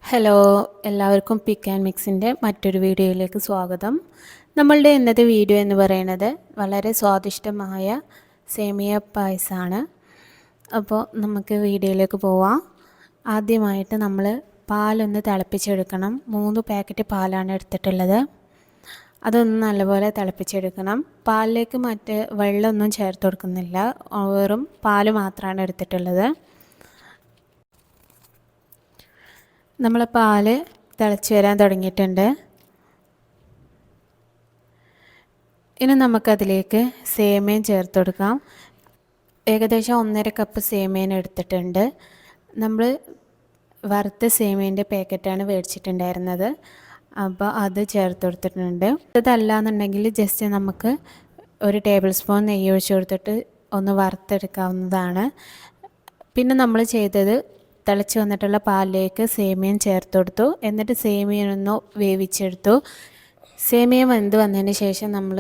Hello, എല്ലാവർക്കും പിക്ക് and മിക്സിൻ്റെ മറ്റൊരു വീഡിയോയിലേക്ക് സ്വാഗതം. നമ്മളുടെ ഇന്നത്തെ വീഡിയോ എന്ന് പറയുന്നത് വളരെ സ്വാദിഷ്ടമായ സേമിയ പായസമാണ്. അപ്പോൾ നമുക്ക് വീഡിയോയിലേക്ക് പോവാം. ആദ്യമായിട്ട് നമ്മൾ പാലൊന്ന് തിളപ്പിച്ചെടുക്കണം. 3 പാക്കറ്റ് പാലാണ് എടുത്തിട്ടുള്ളത്. അതൊന്ന് നല്ലപോലെ തിളപ്പിച്ചെടുക്കണം. പാലിലേക്ക് മറ്റ് വെള്ളമൊന്നും ചേർത്ത് കൊടുക്കുന്നില്ല, വെറും പാല് മാത്രമാണ് എടുത്തിട്ടുള്ളത്. നമ്മൾ പാല് തിളച്ച് വരാൻ തുടങ്ങിയിട്ടുണ്ട്. ഇനി നമുക്കതിലേക്ക് സേമിയ ചേർത്ത് കൊടുക്കാം. ഏകദേശം 1.5 കപ്പ് സേമിയ എടുത്തിട്ടുണ്ട്. നമ്മൾ വറുത്ത സേമിയൻ്റെ പാക്കറ്റാണ് മേടിച്ചിട്ടുണ്ടായിരുന്നത്. അപ്പോൾ അത് ചേർത്ത് കൊടുത്തിട്ടുണ്ട്. അതല്ല എന്നുണ്ടെങ്കിൽ ജസ്റ്റ് നമുക്ക് 1 ടേബിൾ സ്പൂൺ നെയ്യ് ഒഴിച്ച് കൊടുത്തിട്ട് ഒന്ന് വറുത്തെടുക്കാവുന്നതാണ്. പിന്നെ നമ്മൾ ചെയ്തത് തിളച്ച് വന്നിട്ടുള്ള പാലിലേക്ക് സേമിയം ചേർത്ത് കൊടുത്തു. എന്നിട്ട് സേമിയൊന്ന് വേവിച്ചെടുത്തു. സേമിയ വെന്ത് വന്നതിന് ശേഷം നമ്മൾ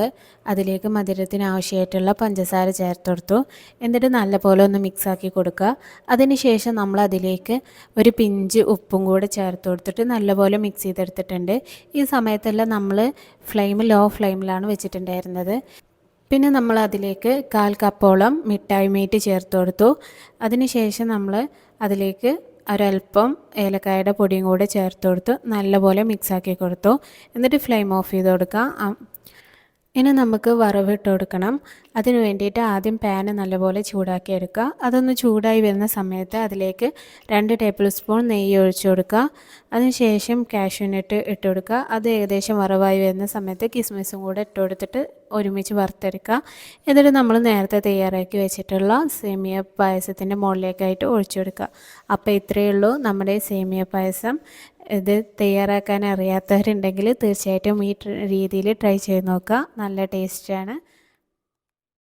അതിലേക്ക് മധുരത്തിന് ആവശ്യമായിട്ടുള്ള പഞ്ചസാര ചേർത്ത് കൊടുത്തു. എന്നിട്ട് നല്ലപോലെ ഒന്ന് മിക്സാക്കി കൊടുക്കുക. അതിന് ശേഷം നമ്മൾ അതിലേക്ക് ഒരു പിഞ്ച് ഉപ്പും കൂടെ ചേർത്ത് കൊടുത്തിട്ട് നല്ലപോലെ മിക്സ് ചെയ്തെടുത്തിട്ടുണ്ട്. ഈ സമയത്തെല്ലാം നമ്മൾ ലോ ഫ്ലെയിമിലാണ് വെച്ചിട്ടുണ്ടായിരുന്നത്. പിന്നെ നമ്മൾ അതിലേക്ക് 1/4 കപ്പോളം മിഠായി മീറ്റ് ചേർത്ത് കൊടുത്തു. അതിനുശേഷം നമ്മൾ അതിലേക്ക് ഒരൽപ്പം ഏലക്കായുടെ പൊടിയും കൂടെ ചേർത്ത് കൊടുത്ത് നല്ലപോലെ മിക്സാക്കി കൊടുത്തു. എന്നിട്ട് ഫ്ലെയിം ഓഫ് ചെയ്ത് കൊടുക്കാം. ഇനി നമുക്ക് വറവിട്ട് കൊടുക്കണം. അതിന് വേണ്ടിയിട്ട് ആദ്യം പാന് നല്ലപോലെ ചൂടാക്കി എടുക്കുക. അതൊന്ന് ചൂടായി വരുന്ന സമയത്ത് അതിലേക്ക് 2 ടേബിൾ സ്പൂൺ നെയ്യ് ഒഴിച്ചു കൊടുക്കുക. അതിനുശേഷം കാഷ്യൂനട്ട് ഇട്ട് കൊടുക്കുക. അത് ഏകദേശം വറവായി വരുന്ന സമയത്ത് കിസ്മിസും കൂടെ ഇട്ട് കൊടുത്തിട്ട് ഒരുമിച്ച് വറുത്തെടുക്കുക. എന്നിട്ട് നമ്മൾ നേരത്തെ തയ്യാറാക്കി വെച്ചിട്ടുള്ള സേമിയ പായസത്തിൻ്റെ മുകളിലേക്കായിട്ട് ഒഴിച്ചു കൊടുക്കുക. അപ്പോൾ ഇത്രയേ ഉള്ളൂ നമ്മുടെ സേമിയ പായസം. ഇത് തയ്യാറാക്കാൻ അറിയാത്തവരുണ്ടെങ്കിൽ തീർച്ചയായിട്ടും ഈ രീതിയിൽ ട്രൈ ചെയ്ത് നോക്കുക. നല്ല ടേസ്റ്റാണ്.